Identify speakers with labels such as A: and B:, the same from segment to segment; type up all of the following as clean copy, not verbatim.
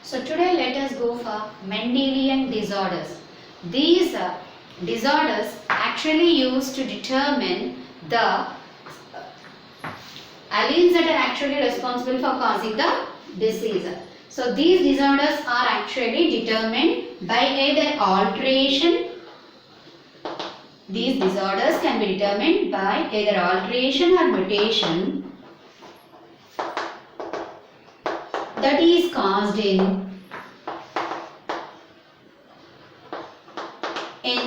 A: So today let us go for Mendelian disorders. These disorders actually used to determine the alleles that are actually responsible for causing the disease. So these disorders are actually determined by either alteration. These disorders can be determined by either alteration or mutation that is caused in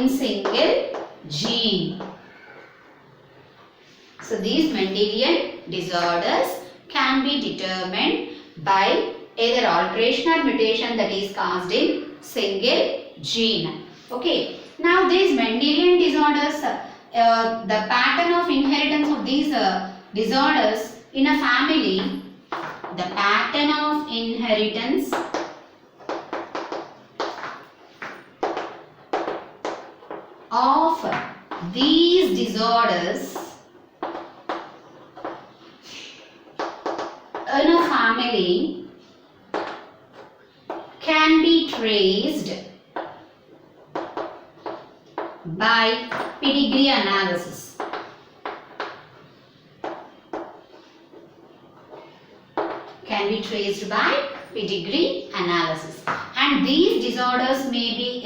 A: single gene. So these Mendelian disorders can be determined by either alteration or mutation that is caused in single gene. Okay. Now these Mendelian disorders, the pattern of inheritance of these disorders in a family, the pattern of inheritance of these disorders in a family can be traced by pedigree analysis. Can be traced by pedigree analysis. And these disorders may be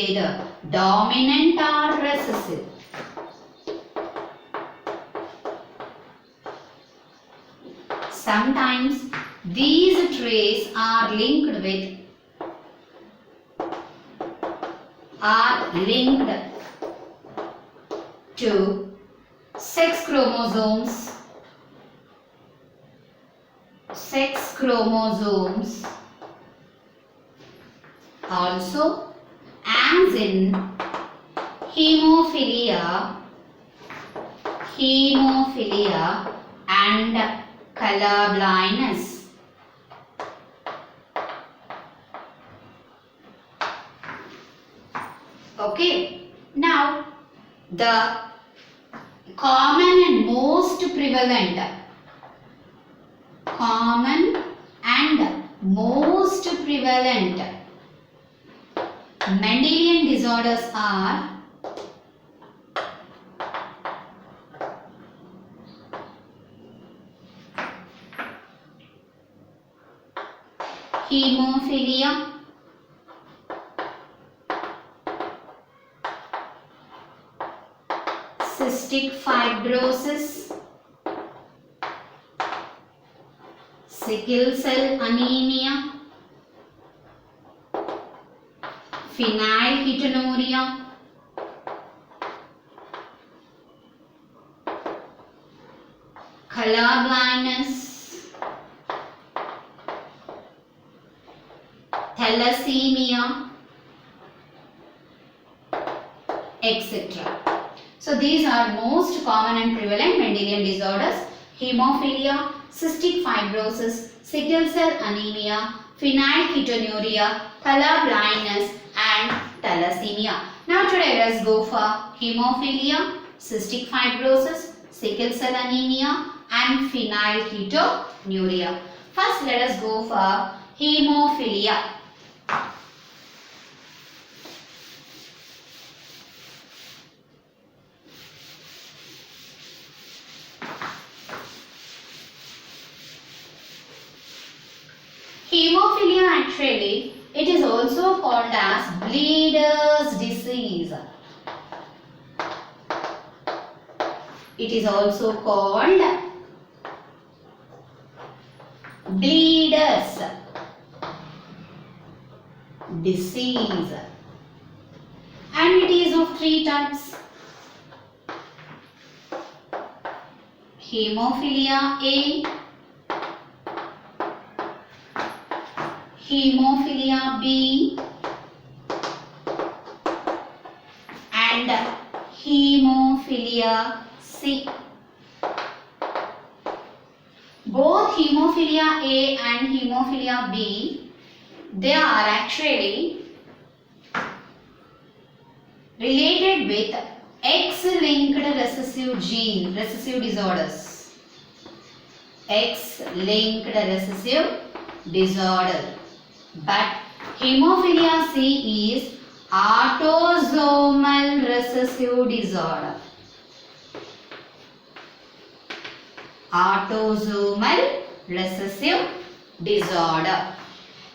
A: either dominant or recessive. Sometimes these traits are linked to sex chromosomes. Also, as in hemophilia and color blindness. Okay, now the common and most prevalent Mendelian disorders are hemophilia, cystic fibrosis, sickle cell anemia, phenylketonuria, color blindness, thalassemia, etc. So these are most common and prevalent Mendelian disorders: hemophilia, cystic fibrosis, sickle cell anemia, phenylketonuria, color blindness and thalassemia. Now today let's go for hemophilia, cystic fibrosis, sickle cell anemia and phenylketonuria. First let us go for hemophilia. Hemophilia actually, it is also called as bleeder's disease. It is also called bleeder's disease. And it is of three types: hemophilia A, hemophilia B and hemophilia C. Both hemophilia A and hemophilia B, they are actually related with X-linked recessive disorders. X-linked recessive disorder. But hemophilia C is autosomal recessive disorder. Autosomal recessive disorder.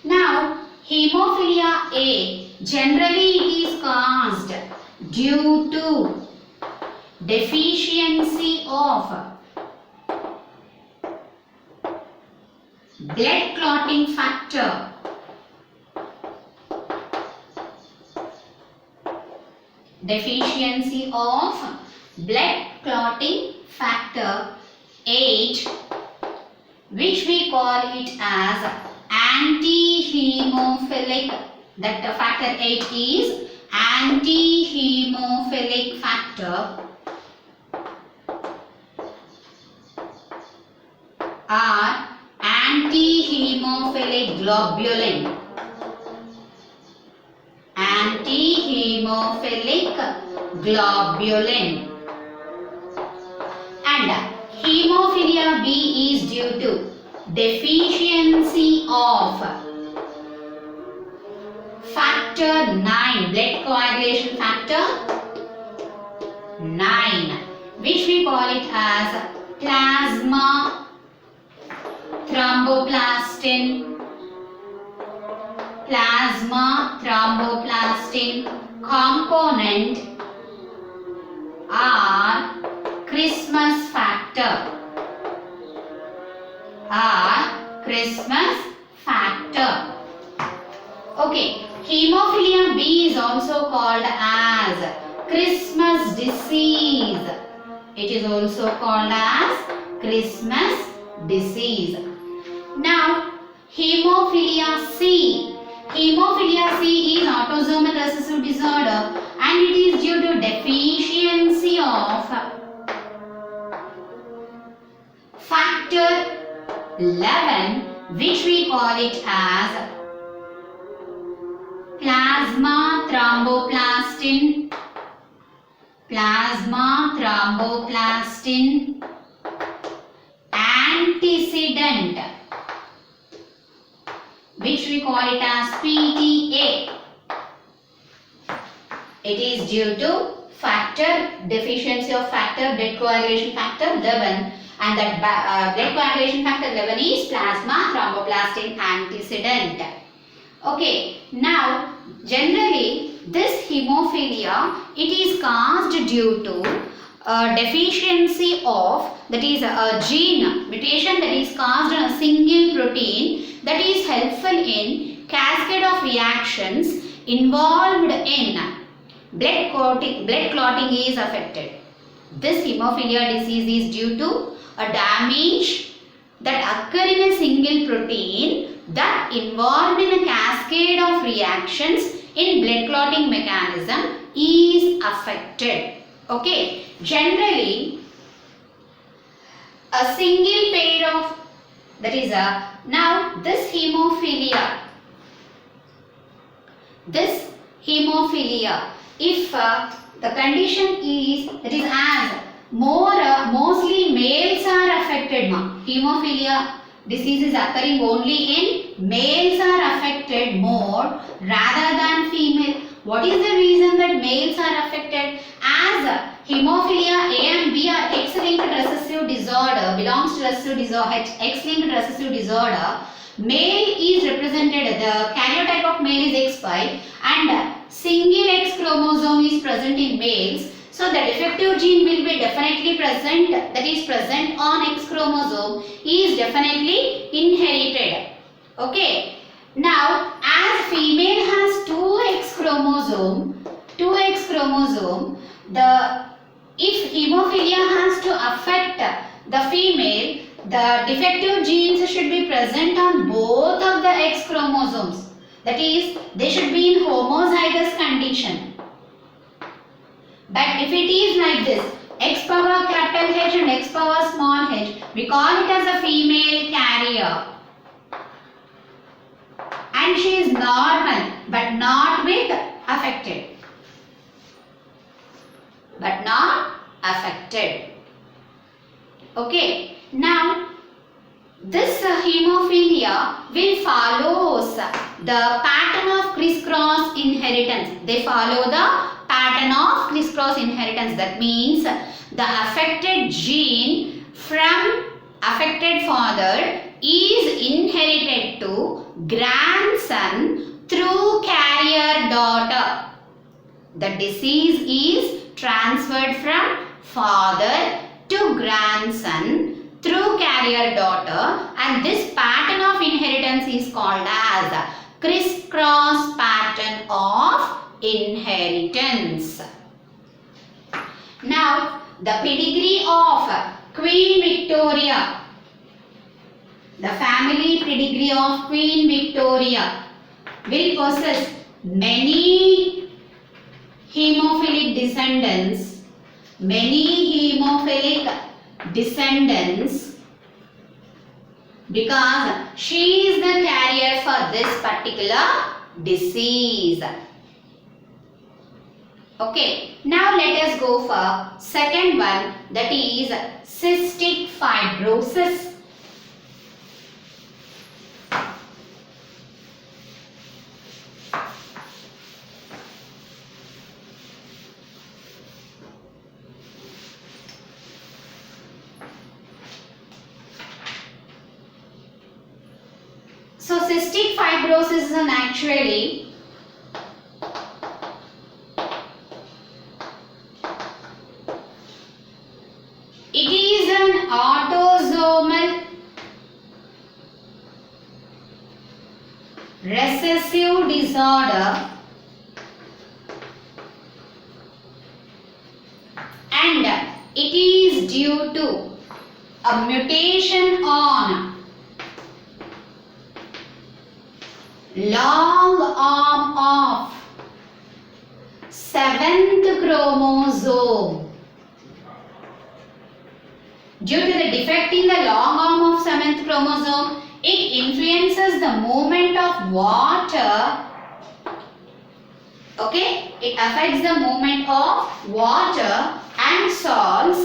A: Now, hemophilia A, generally it is caused due to deficiency of blood clotting factor. Deficiency of blood clotting factor 8, which we call it as anti-hemophilic. That factor 8 is anti-hemophilic factor or anti-hemophilic globulin. Anti-hemophilic globulin. And hemophilia B is due to deficiency of factor 9, blood coagulation factor 9, which we call it as plasma thromboplastin. Plasma thromboplastin component or Christmas factor. Christmas factor. Okay, hemophilia B is also called as Christmas disease. It is also called as Christmas disease. Now, hemophilia C. Hemophilia C is autosomal recessive disorder and it is due to deficiency of factor 11, which we call it as plasma thromboplastin. Plasma thromboplastin antecedent, which we call it as PTA. It is due to deficiency of factor, blood coagulation factor 11, and that blood coagulation factor 11 is plasma thromboplastin antecedent. Okay, now generally this hemophilia, it is caused due to deficiency of, that is a gene mutation that is caused on a single protein that is helpful in cascade of reactions involved in blood clotting is affected. This hemophilia disease is due to a damage that occur in a single protein that involved in a cascade of reactions in blood clotting mechanism is affected. Okay, generally a single pair of, that is now this hemophilia, if the condition is, that is as mostly males are affected, hemophilia disease is occurring only in males are affected more rather than female. What is the reason that males are affected? As hemophilia A and B are X-linked recessive disorder, belongs to recessive disorder, X-linked recessive disorder. Male is represented, the karyotype of male is XY and single X chromosome is present in males. So the defective gene will be definitely present, that is present on X chromosome, is definitely inherited. Okay. Now as female has 2X chromosome, if hemophilia has to affect the female, the defective genes should be present on both of the X chromosomes. That is, they should be in homozygous condition. But if it is like this, X power capital H and X power small h, we call it as a female carrier. And she is normal but not with affected. Okay. Now hemophilia will follows the pattern of crisscross inheritance. They follow the pattern of crisscross inheritance. That means the affected gene from affected father is inherited to grandson through carrier daughter. The disease is transferred from father to grandson through carrier daughter, and this pattern of inheritance is called as crisscross pattern of inheritance. Now, the pedigree of Queen Victoria. The family pedigree of Queen Victoria will possess many hemophilic descendants, because she is the carrier for this particular disease. Okay, now let us go for second one, that is cystic fibrosis. So cystic fibrosis is actually it is an autosomal recessive disorder and it is due to a mutation on long arm of 7th chromosome. Due to the defect in the long arm of 7th chromosome, it influences the movement of water. Okay, it affects the movement of water and salts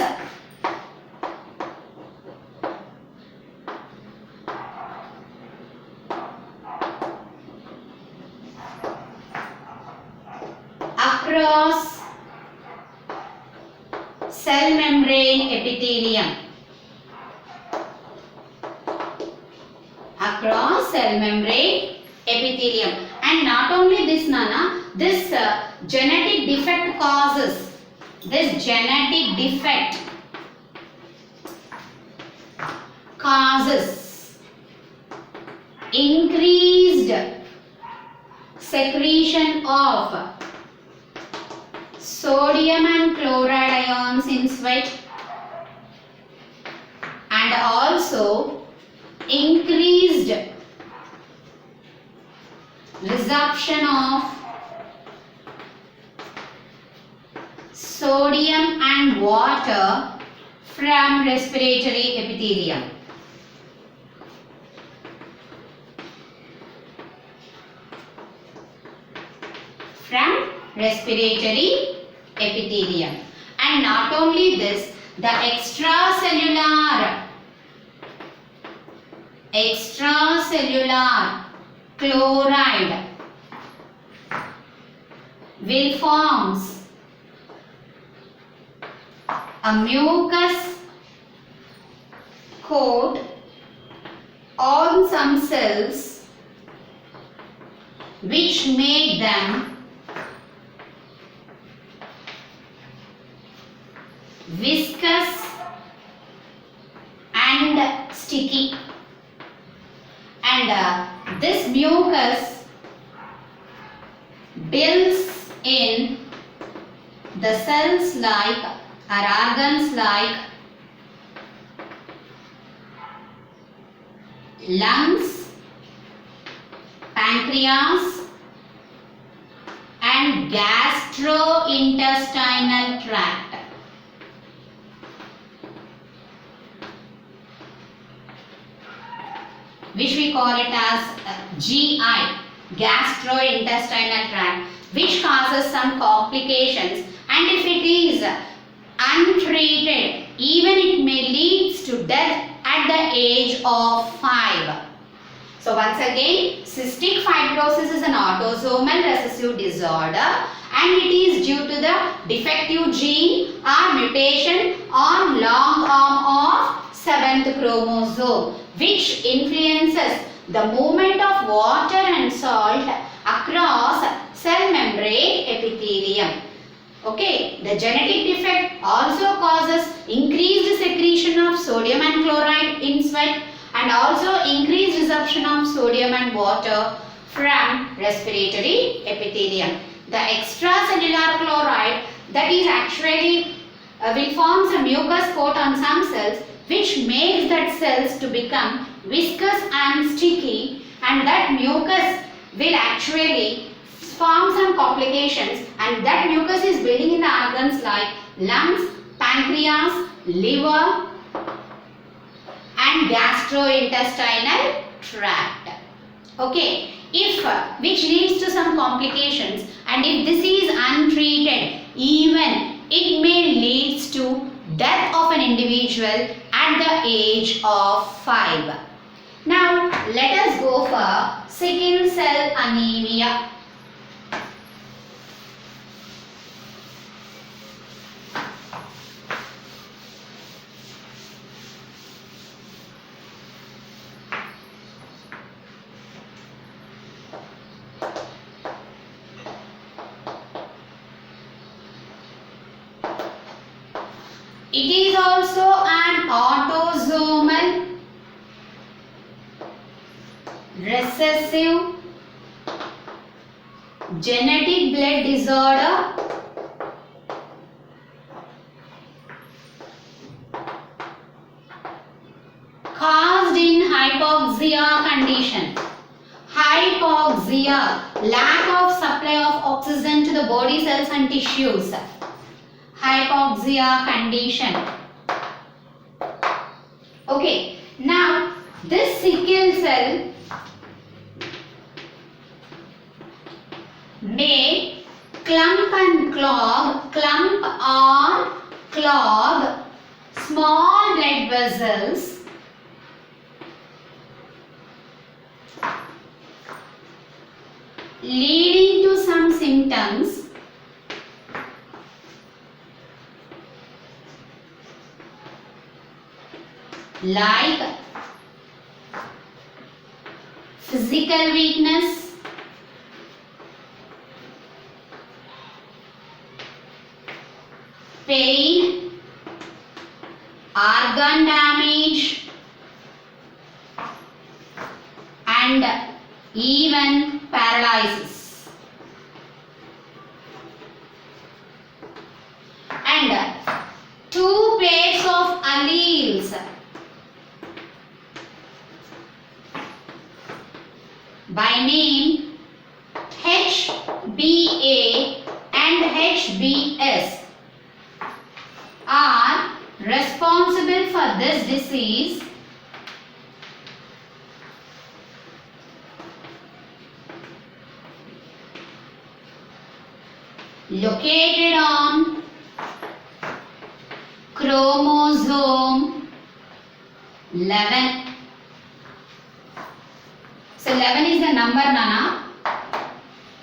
A: across cell membrane epithelium. Across cell membrane epithelium. And not only this, Nana, this genetic defect causes, increased secretion of sodium and chloride ions in sweat, and also increased resorption of sodium and water from respiratory epithelium. From respiratory epithelium. And not only this, the extracellular chloride will forms a mucus coat on some cells which make them viscous and sticky, and this mucus builds in the cells like or organs like lungs, pancreas and gastrointestinal tract. Which we call it as GI, gastrointestinal tract, which causes some complications, and if it is untreated, even it may lead to death at the age of 5. So once again, cystic fibrosis is an autosomal recessive disorder and it is due to the defective gene or mutation on long arm of 7th chromosome, which influences the movement of water and salt across cell membrane epithelium. Okay, the genetic defect also causes increased secretion of sodium and chloride in sweat and also increased resorption of sodium and water from respiratory epithelium. The extracellular chloride that is actually will form a mucus coat on some cells, which makes that cells to become viscous and sticky, and that mucus will actually form some complications, and that mucus is building in the organs like lungs, pancreas, liver and gastrointestinal tract. Okay, which leads to some complications, and if this is untreated, even it may lead to death of an individual at the age of 5. Now let us go for sickle cell anemia. It is also an autosomal recessive genetic blood disorder caused in hypoxia condition. Hypoxia, lack of supply of oxygen to the body cells and tissues. Hypoxia condition. Okay, now this sickle cell may clump or clog small blood vessels leading to some symptoms like physical weakness, pain, organ damage and even paralysis. And 2 pairs of alleles by name HBA and HBS are responsible for this disease located on chromosome 11. So 11 is the number, Nana.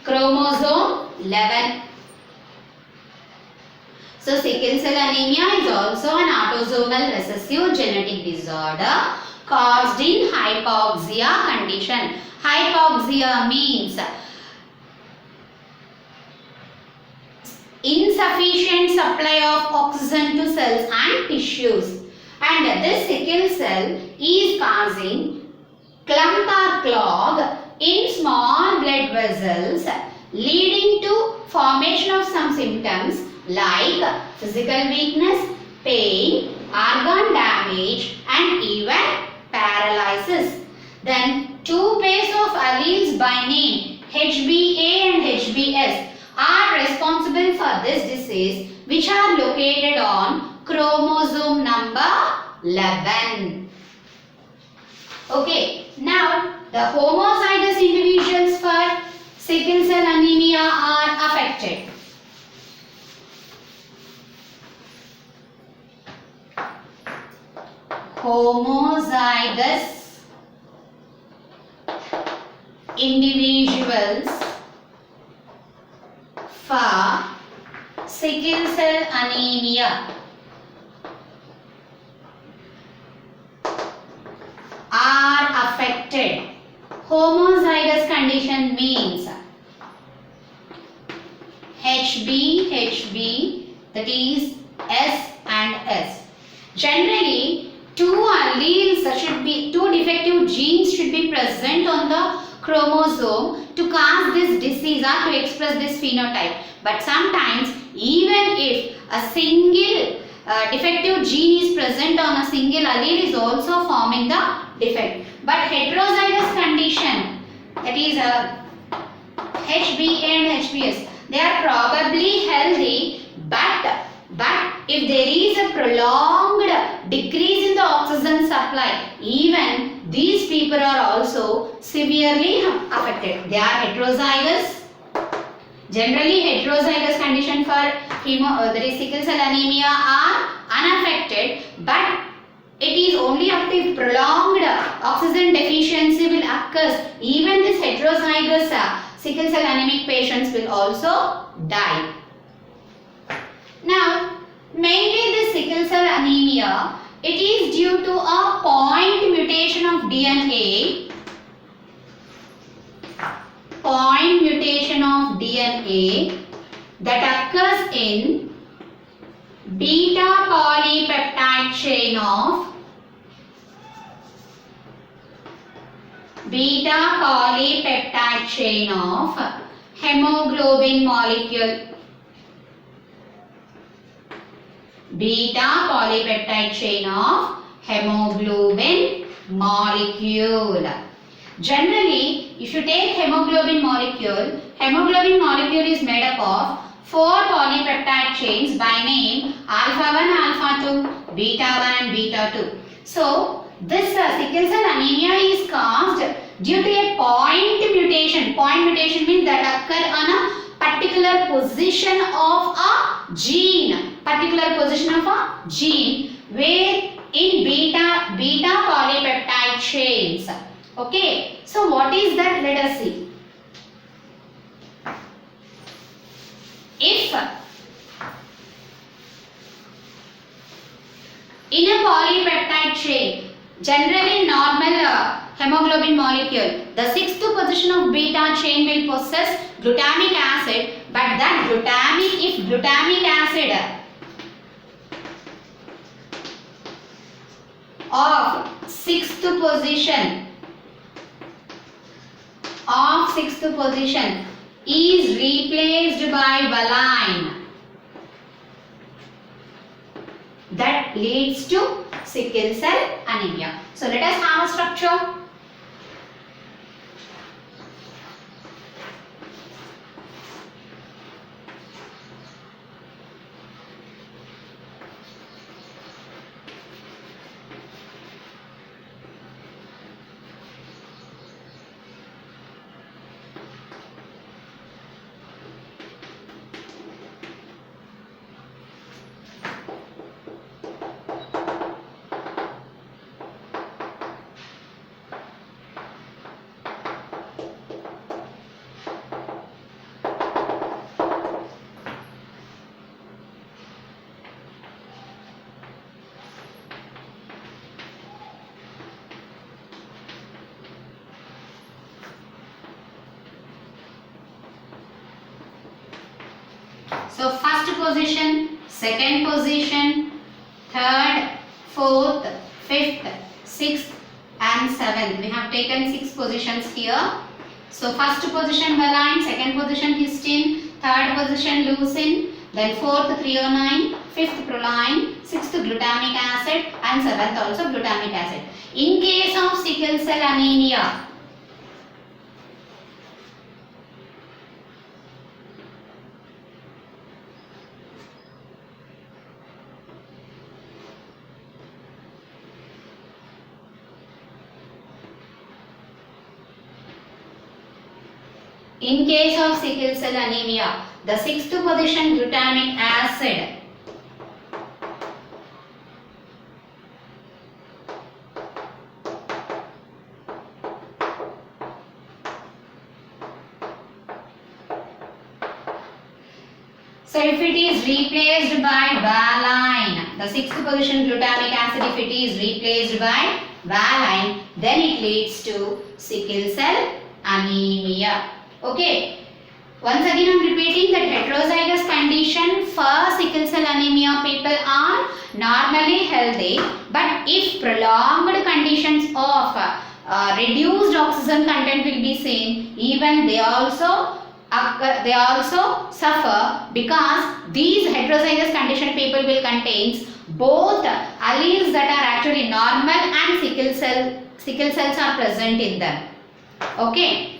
A: Chromosome 11. So sickle cell anemia is also an autosomal recessive genetic disorder caused in hypoxia condition. Hypoxia means insufficient supply of oxygen to cells and tissues, and this sickle cell is causing clump or clog in small blood vessels leading to formation of some symptoms like physical weakness, pain, organ damage and even paralysis. Then 2 pairs of alleles by name HBA and HBS are responsible for this disease, which are located on chromosome number 11. Okay, now the homozygous individuals for sickle cell anemia are affected. homozygous individuals for sickle cell anemia are affected. Homozygous condition means HB, that is S and S. Generally, two defective genes should be present on the chromosome to cause this disease or to express this phenotype. But sometimes, even if a single defective gene is present on a single allele, is also forming the defect. But heterozygous condition, that is HB and HBS, they are probably healthy, but if there is a prolonged decrease in the oxygen supply, even these people are also severely affected. They are heterozygous. Generally, heterozygous condition for that is sickle cell anemia are unaffected, but it is only after prolonged oxygen deficiency will occur. Even this heterozygous sickle cell anemic patients will also die. Now, mainly this sickle cell anemia, it is due to a point mutation of DNA. Point mutation of DNA that occurs in beta polypeptide chain of hemoglobin molecule. Beta polypeptide chain of hemoglobin molecule. Generally, if you take hemoglobin molecule is made up of 4 polypeptide chains by name alpha 1, alpha 2, beta 1 and beta 2. So, this sickle cell anemia is caused due to a point mutation. Point mutation means that occur on a particular position of a gene. Where in beta polypeptide chains. Okay. So, what is that? Let us see. If in a polypeptide chain, generally normal hemoglobin molecule, the 6th position of beta chain will possess glutamic acid, but that if glutamic acid of 6th position is replaced by valine, that leads to sickle cell anemia. So let us have a structure. So first position, second position, third, fourth, fifth, sixth and seventh. We have taken 6 positions here. So first position valine, second position histine, third position leucine, then fourth threonine, fifth proline, sixth glutamic acid and seventh also glutamic acid. In case of sickle cell anemia, the 6th position glutamic acid So if it is replaced by valine, the sixth position glutamic acid, if it is replaced by valine, then it leads to sickle cell anemia. Okay. Once again I am repeating that heterozygous condition for sickle cell anemia people are normally healthy, but if prolonged conditions of reduced oxygen content will be seen, even they also suffer, because these heterozygous condition people will contain both alleles that are actually normal and sickle cells are present in them. Okay.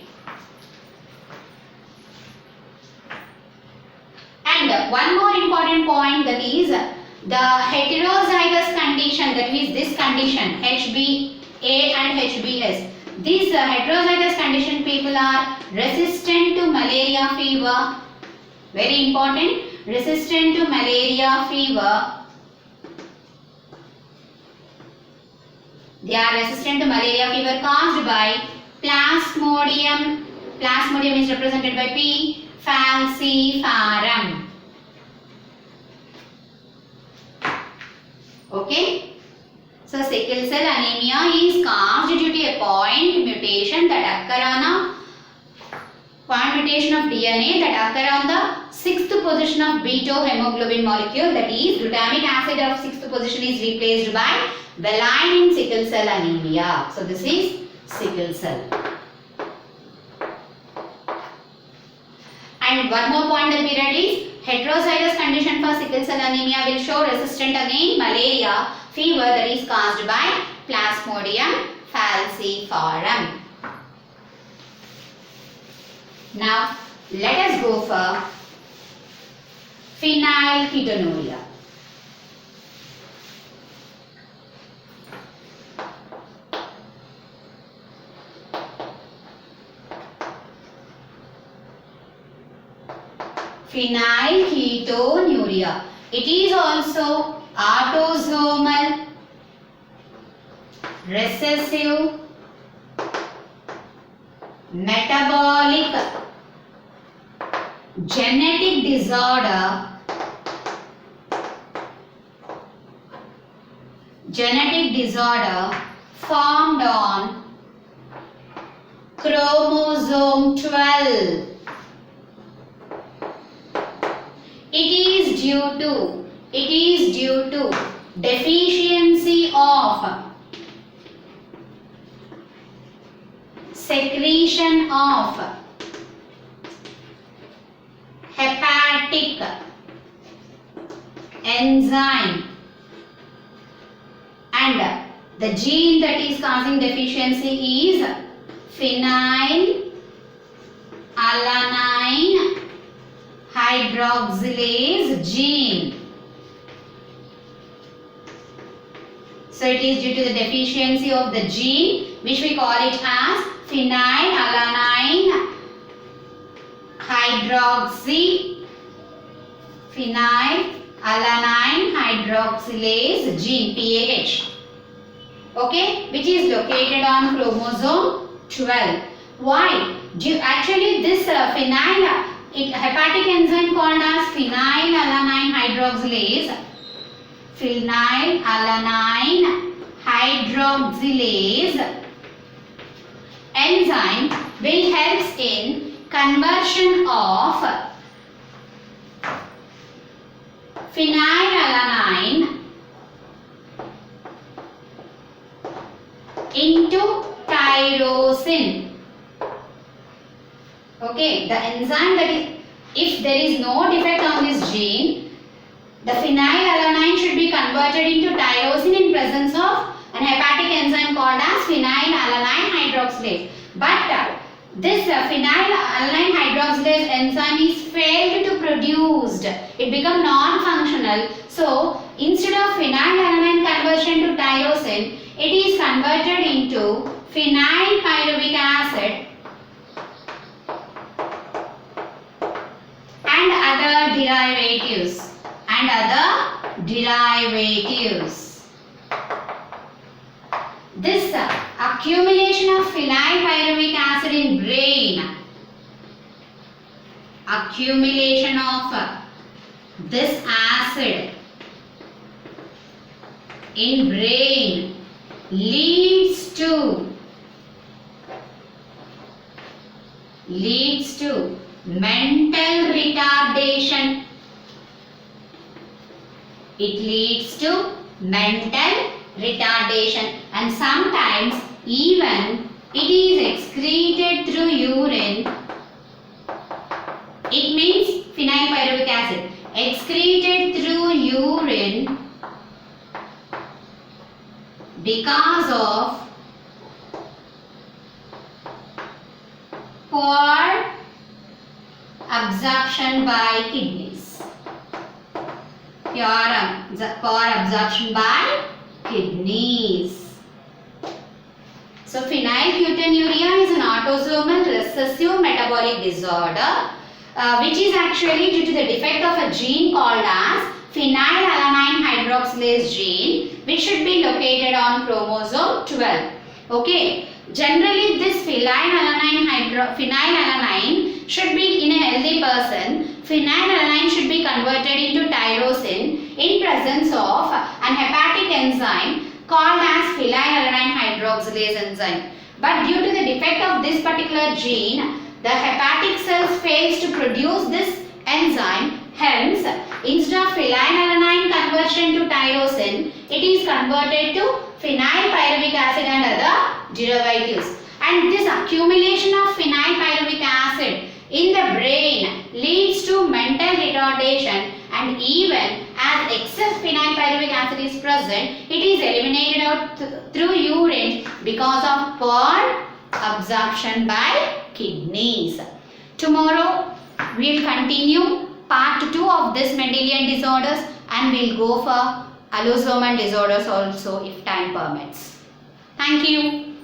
A: And one more important point, that is the heterozygous condition, that is this condition HbA and HbS. These heterozygous condition people are resistant to malaria fever. Very important. Resistant to malaria fever. They are resistant to malaria fever caused by Plasmodium. Plasmodium is represented by P. falciparum. Okay. So sickle cell anemia is caused due to a point mutation that occur on a point mutation of DNA that occur on the sixth position of beta hemoglobin molecule, that is glutamic acid of sixth position is replaced by valine in sickle cell anemia. So this is sickle cell. And one more point that we read is heterozygous condition for sickle cell anemia will show resistant again malaria fever, that is caused by Plasmodium falciparum. Now let us go for phenylketonuria. Phenylketonuria. It is also autosomal recessive metabolic genetic disorder formed on chromosome 12. It is due to deficiency of secretion of hepatic enzyme, and the gene that is causing deficiency is phenylalanine hydroxylase gene. So it is due to the deficiency of the gene, which we call it as phenylalanine hydroxylase gene, PAH. Okay, which is located on chromosome 12. Why? Actually this hepatic enzyme called as phenylalanine hydroxylase enzyme will help in conversion of phenylalanine into tyrosine. Okay, the enzyme that is, if there is no defect on this gene, the phenylalanine should be converted into tyrosine in presence of an hepatic enzyme called as phenylalanine hydroxylase. But this phenylalanine hydroxylase enzyme is failed to produce. It become non-functional. So instead of phenylalanine conversion to tyrosine, it is converted into phenylpyruvic acid and other derivatives. This accumulation of phenylpyruvic acid in brain, accumulation of this acid in brain leads to mental retardation. It leads to mental retardation, and sometimes even it is excreted through urine. It means phenylpyruvic acid excreted through urine because of poor absorption by kidneys. Poor absorption by kidneys. So phenylketonuria is an autosomal recessive metabolic disorder which is actually due to the defect of a gene called as phenylalanine hydroxylase gene, which should be located on chromosome 12. Okay. Generally, this phenylalanine should be in a healthy person. Phenylalanine should be converted into tyrosine in presence of an hepatic enzyme called as phenylalanine hydroxylase enzyme. But due to the defect of this particular gene, the hepatic cells fails to produce this enzyme. Hence, instead of phenylalanine conversion to tyrosine, it is converted to phenylpyruvic acid and other derivatives. And this accumulation of phenylpyruvic acid in the brain leads to mental retardation, and even as excess phenylpyruvic acid is present, it is eliminated out through urine because of poor absorption by kidneys. Tomorrow we will continue part 2 of this Mendelian disorders, and we will go for allosomal disorders also if time permits. Thank you.